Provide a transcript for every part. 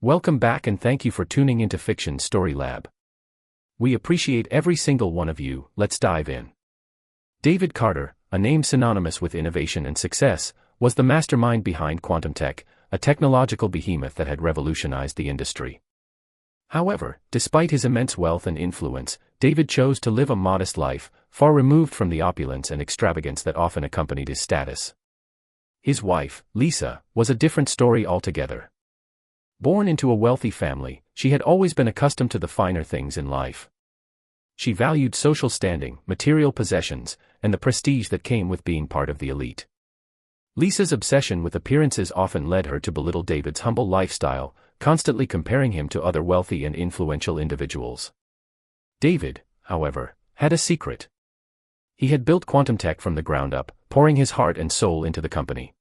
Welcome back and thank you for tuning into Fiction Story Lab. We appreciate every single one of you. Let's dive in. David Carter, a name synonymous with innovation and success, was the mastermind behind quantum tech, a technological behemoth that had revolutionized the industry. However, despite his immense wealth and influence, David chose to live a modest life, far removed from the opulence and extravagance that often accompanied his status. His wife, Lisa, was a different story altogether. Born into a wealthy family, she had always been accustomed to the finer things in life. She valued social standing, material possessions, and the prestige that came with being part of the elite. Lisa's obsession with appearances often led her to belittle David's humble lifestyle, constantly comparing him to other wealthy and influential individuals. David, however, had a secret. He had built quantum tech from the ground up, pouring his heart and soul into the company.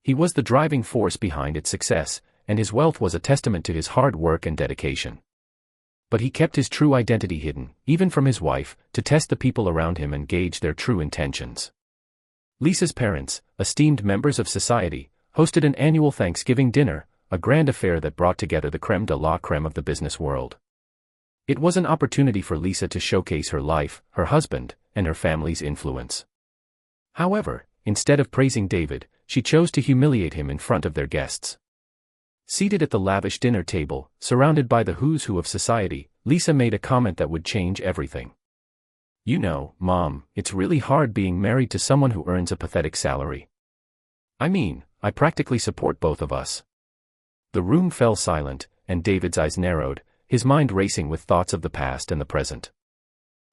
He was the driving force behind its success, and his wealth was a testament to his hard work and dedication. But he kept his true identity hidden, even from his wife, to test the people around him and gauge their true intentions. Lisa's parents, esteemed members of society, hosted an annual Thanksgiving dinner, a grand affair that brought together the crème de la crème of the business world. It was an opportunity for Lisa to showcase her life, her husband, and her family's influence. However, instead of praising David, she chose to humiliate him in front of their guests. Seated at the lavish dinner table, surrounded by the who's who of society, Lisa made a comment that would change everything. "You know, Mom, it's really hard being married to someone who earns a pathetic salary. I mean, I practically support both of us." The room fell silent, and David's eyes narrowed, his mind racing with thoughts of the past and the present.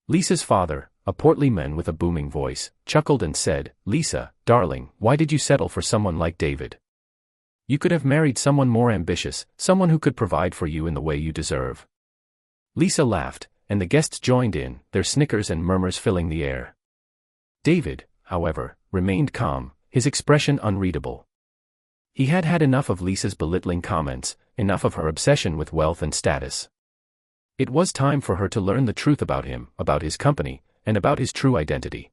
Lisa's father, a portly man with a booming voice, chuckled and said, "Lisa, darling, why did you settle for someone like David? You could have married someone more ambitious, someone who could provide for you in the way you deserve." Lisa laughed, and the guests joined in, their snickers and murmurs filling the air. David, however, remained calm, his expression unreadable. He had had enough of Lisa's belittling comments, enough of her obsession with wealth and status. It was time for her to learn the truth about him, about his company, and about his true identity.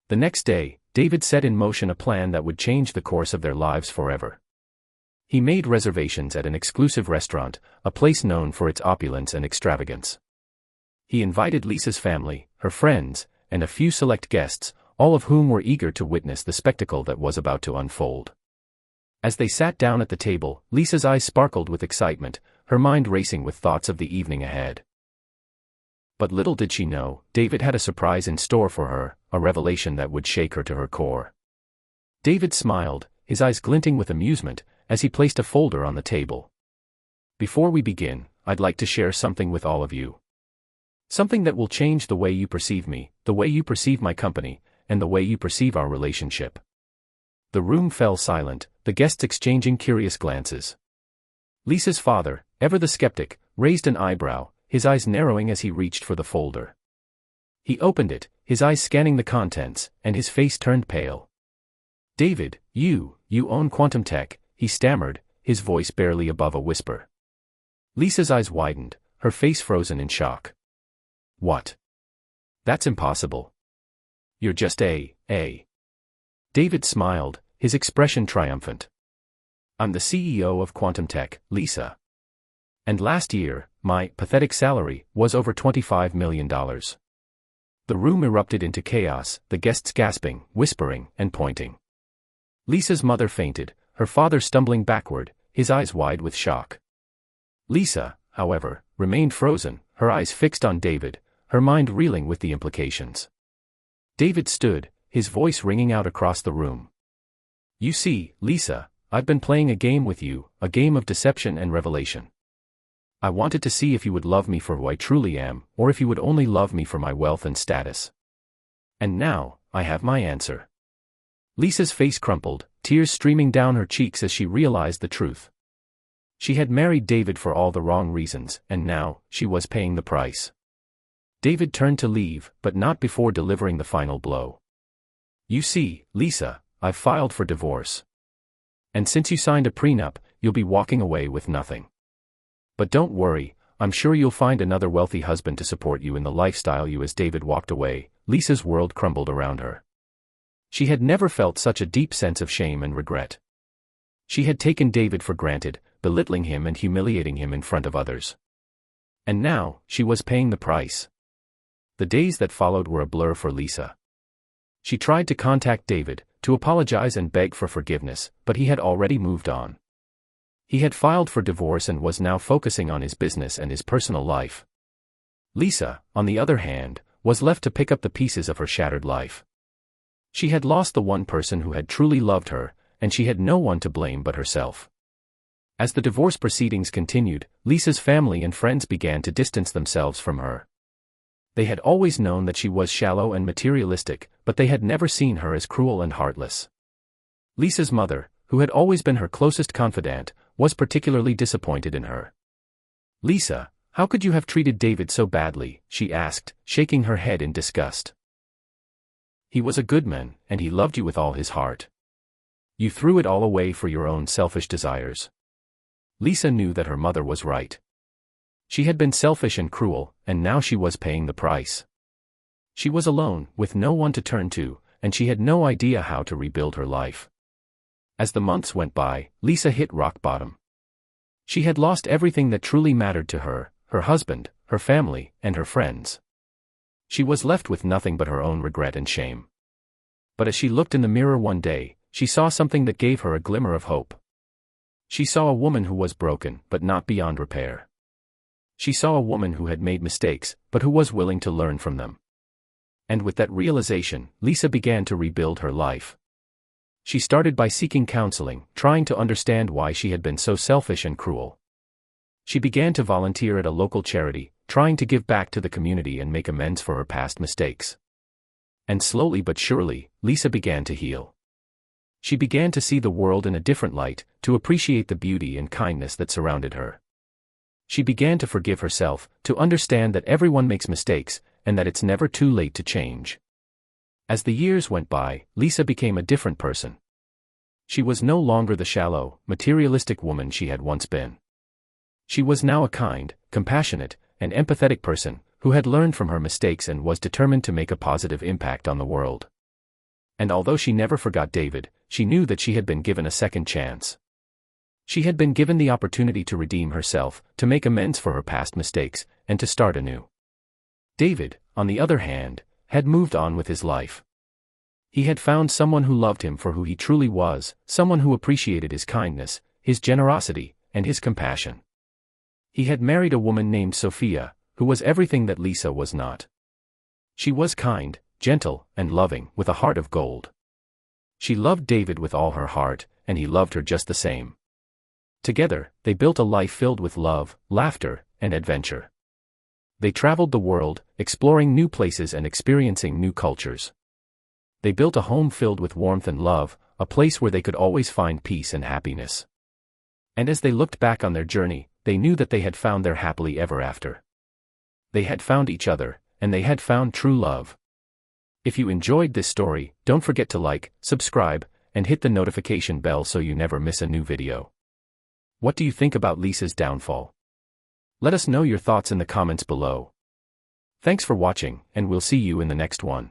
The next day, David set in motion a plan that would change the course of their lives forever. He made reservations at an exclusive restaurant, a place known for its opulence and extravagance. He invited Lisa's family, her friends, and a few select guests, all of whom were eager to witness the spectacle that was about to unfold. As they sat down at the table, Lisa's eyes sparkled with excitement, her mind racing with thoughts of the evening ahead. But little did she know, David had a surprise in store for her, a revelation that would shake her to her core. David smiled, his eyes glinting with amusement, as he placed a folder on the table. "Before we begin, I'd like to share something with all of you. Something that will change the way you perceive me, the way you perceive my company, and the way you perceive our relationship." The room fell silent, the guests exchanging curious glances. Lisa's father, ever the skeptic, raised an eyebrow, his eyes narrowing as he reached for the folder. He opened it, his eyes scanning the contents, and his face turned pale. "David, you own quantum tech," he stammered, his voice barely above a whisper. Lisa's eyes widened, her face frozen in shock. "What? That's impossible. You're just a." David smiled, his expression triumphant. "I'm the CEO of quantum tech, Lisa. And last year, my pathetic salary was over $25 million. The room erupted into chaos, the guests gasping, whispering, and pointing. Lisa's mother fainted, her father stumbling backward, his eyes wide with shock. Lisa, however, remained frozen, her eyes fixed on David, her mind reeling with the implications. David stood, his voice ringing out across the room. "You see, Lisa, I've been playing a game with you, a game of deception and revelation. I wanted to see if you would love me for who I truly am, or if you would only love me for my wealth and status. And now, I have my answer." Lisa's face crumpled, tears streaming down her cheeks as she realized the truth. She had married David for all the wrong reasons, and now, she was paying the price. David turned to leave, but not before delivering the final blow. "You see, Lisa, I've filed for divorce. And since you signed a prenup, you'll be walking away with nothing. But don't worry, I'm sure you'll find another wealthy husband to support you in the lifestyle you." As David walked away, Lisa's world crumbled around her. She had never felt such a deep sense of shame and regret. She had taken David for granted, belittling him and humiliating him in front of others. And now, she was paying the price. The days that followed were a blur for Lisa. She tried to contact David, to apologize and beg for forgiveness, but he had already moved on. He had filed for divorce and was now focusing on his business and his personal life. Lisa, on the other hand, was left to pick up the pieces of her shattered life. She had lost the one person who had truly loved her, and she had no one to blame but herself. As the divorce proceedings continued, Lisa's family and friends began to distance themselves from her. They had always known that she was shallow and materialistic, but they had never seen her as cruel and heartless. Lisa's mother, who had always been her closest confidant, was particularly disappointed in her. "Lisa, how could you have treated David so badly?" she asked, shaking her head in disgust. "He was a good man, and he loved you with all his heart. You threw it all away for your own selfish desires." Lisa knew that her mother was right. She had been selfish and cruel, and now she was paying the price. She was alone, with no one to turn to, and she had no idea how to rebuild her life. As the months went by, Lisa hit rock bottom. She had lost everything that truly mattered to her, her husband, her family, and her friends. She was left with nothing but her own regret and shame. But as she looked in the mirror one day, she saw something that gave her a glimmer of hope. She saw a woman who was broken, but not beyond repair. She saw a woman who had made mistakes, but who was willing to learn from them. And with that realization, Lisa began to rebuild her life. She started by seeking counseling, trying to understand why she had been so selfish and cruel. She began to volunteer at a local charity, trying to give back to the community and make amends for her past mistakes. And slowly but surely, Lisa began to heal. She began to see the world in a different light, to appreciate the beauty and kindness that surrounded her. She began to forgive herself, to understand that everyone makes mistakes, and that it's never too late to change. As the years went by, Lisa became a different person. She was no longer the shallow, materialistic woman she had once been. She was now a kind, compassionate, and empathetic person, who had learned from her mistakes and was determined to make a positive impact on the world. And although she never forgot David, she knew that she had been given a second chance. She had been given the opportunity to redeem herself, to make amends for her past mistakes, and to start anew. David, on the other hand, had moved on with his life. He had found someone who loved him for who he truly was, someone who appreciated his kindness, his generosity, and his compassion. He had married a woman named Sophia, who was everything that Lisa was not. She was kind, gentle, and loving, with a heart of gold. She loved David with all her heart, and he loved her just the same. Together, they built a life filled with love, laughter, and adventure. They traveled the world, exploring new places and experiencing new cultures. They built a home filled with warmth and love, a place where they could always find peace and happiness. And as they looked back on their journey, they knew that they had found their happily ever after. They had found each other, and they had found true love. If you enjoyed this story, don't forget to like, subscribe, and hit the notification bell so you never miss a new video. What do you think about Lisa's downfall? Let us know your thoughts in the comments below. Thanks for watching, and we'll see you in the next one.